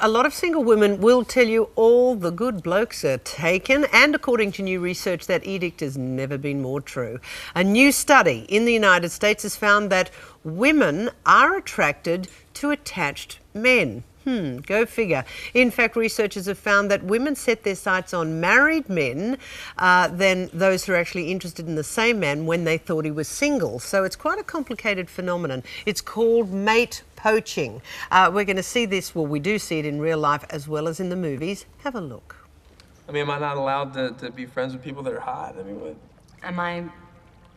A lot of single women will tell you all the good blokes are taken, and according to new research, that edict has never been more true. A new study in the United States has found that women are attracted to attached men. Go figure. In fact, researchers have found that women set their sights on married men than those who are actually interested in the same man when they thought he was single. So it's quite a complicated phenomenon. It's called mate poaching. We're going to see this, well, we do see it in real life as well as in the movies. Have a look. I mean, am I not allowed to be friends with people that are hot? I mean, what? Am I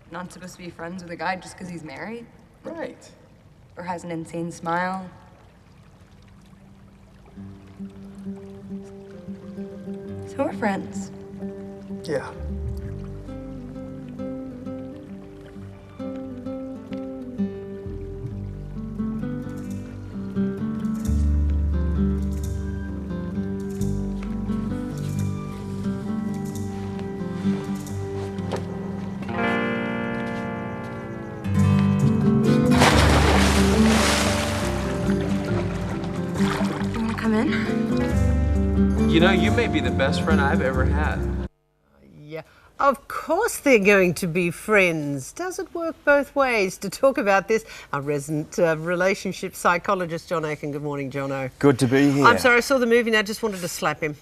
not supposed to be friends with a guy just because he's married? Right. Or has an insane smile? So we're friends. Yeah. You wanna come in? You know, you may be the best friend I've ever had. Yeah, of course they're going to be friends. Does it work both ways? To talk about this, our resident relationship psychologist, John Aiken. Good morning, Jono. Good to be here. I'm sorry, I saw the movie and I just wanted to slap him.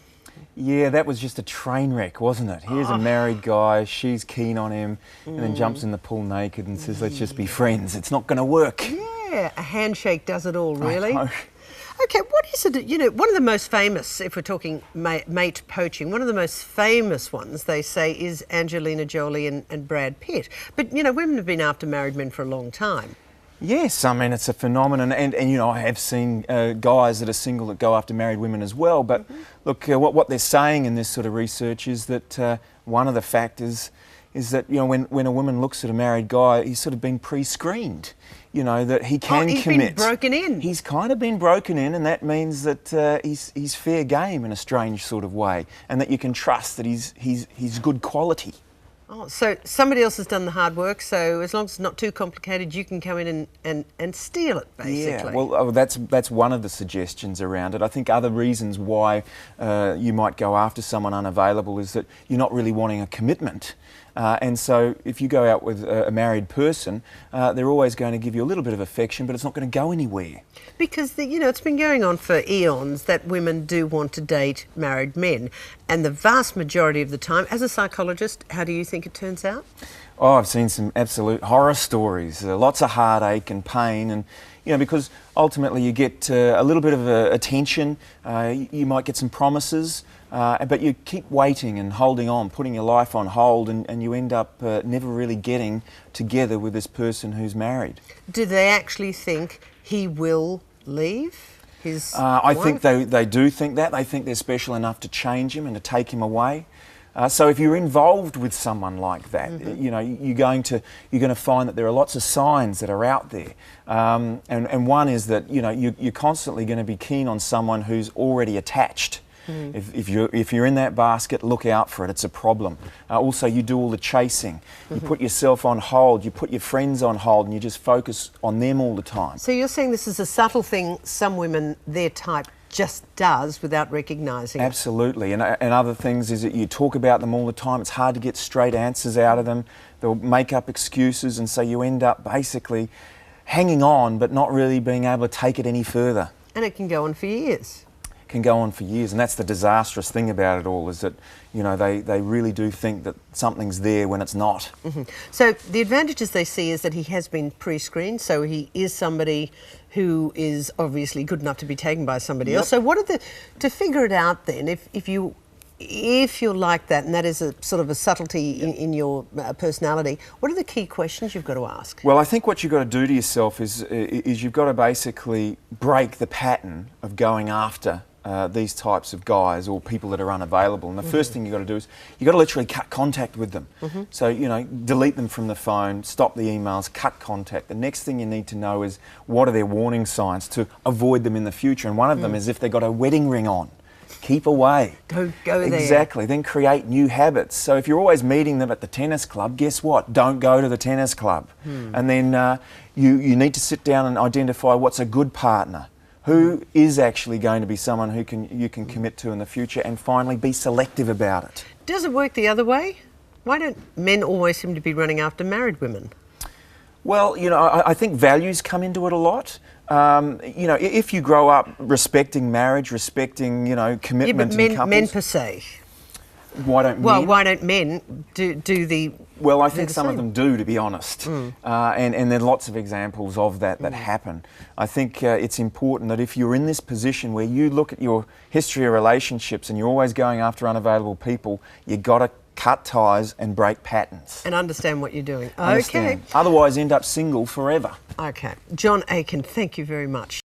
Yeah, that was just a train wreck, wasn't it? Here's a married guy, she's keen on him, and then jumps in the pool naked and says, let's just be friends. It's not going to work. Yeah, a handshake does it all, really. I know. Okay, what is it, you know, one of the most famous, if we're talking mate poaching, one of the most famous ones, they say, is Angelina Jolie and Brad Pitt. But, you know, women have been after married men for a long time. Yes, I mean, it's a phenomenon, and you know, I have seen guys that are single that go after married women as well, but look, what they're saying in this sort of research is that one of the factors is that, you know, when a woman looks at a married guy, he's sort of been pre-screened, you know, that he can he's commit. Been broken in. He's kind of been broken in, and that means that he's fair game in a strange sort of way, and that you can trust that he's good quality. Oh, so somebody else has done the hard work, so as long as it's not too complicated, you can come in and steal it, basically. Yeah, well, that's one of the suggestions around it. I think other reasons why you might go after someone unavailable is that you're not really wanting a commitment. And so if you go out with a married person, they're always going to give you a little bit of affection, but it's not going to go anywhere. Because, you know, it's been going on for eons that women do want to date married men. And the vast majority of the time, as a psychologist, how do you think it turns out? Oh, I've seen some absolute horror stories, lots of heartache and pain, and you know, because ultimately you get a little bit of attention, you might get some promises, but you keep waiting and holding on, putting your life on hold, and you end up never really getting together with this person who's married. Do they actually think he will leave? I think they do think that. They think they're special enough to change him and to take him away. So if you're involved with someone like that, you know, you're going to find that there are lots of signs that are out there, and one is that, you know, you're constantly going to be keen on someone who's already attached. If you're in that basket, look out for it. It's a problem. Also, you do all the chasing. You put yourself on hold. You put your friends on hold, and you just focus on them all the time. So you're saying this is a subtle thing some women, their type, just does without recognising it? Absolutely. And other things is that you talk about them all the time. It's hard to get straight answers out of them. They'll make up excuses, and so you end up basically hanging on but not really being able to take it any further. And it can go on for years. Can go on for years, and that's the disastrous thing about it all, is that, you know, they really do think that something's there when it's not. So the advantages they see is that he has been pre-screened, so he is somebody who is obviously good enough to be taken by somebody else. So what are to figure it out then, if you're like that, and that is a sort of a subtlety in your personality, what are the key questions you've got to ask? Well, I think what you've got to do to yourself is you've got to basically break the pattern of going after these types of guys or people that are unavailable. And the first thing you've got to do is you've got to literally cut contact with them. So, you know, delete them from the phone, stop the emails, cut contact. The next thing you need to know is what are their warning signs to avoid them in the future. And one of them is if they've got a wedding ring on. Keep away. Don't go there. Exactly. Then create new habits. So if you're always meeting them at the tennis club, guess what? Don't go to the tennis club. And then you need to sit down and identify what's a good partner. Who is actually going to be someone who you can commit to in the future? And finally, be selective about it. Does it work the other way? Why don't men always seem to be running after married women? Well, you know, I think values come into it a lot. You know, if you grow up respecting marriage, respecting, you know, commitment in couples... men per se. Why don't men? Well, why don't men do the... Well, I think some of them do, to be honest. And there are lots of examples of that happen. I think it's important that if you're in this position where you look at your history of relationships and you're always going after unavailable people, you've got to cut ties and break patterns. And understand what you're doing. Understand. Okay. Otherwise, end up single forever. Okay. John Aiken, thank you very much.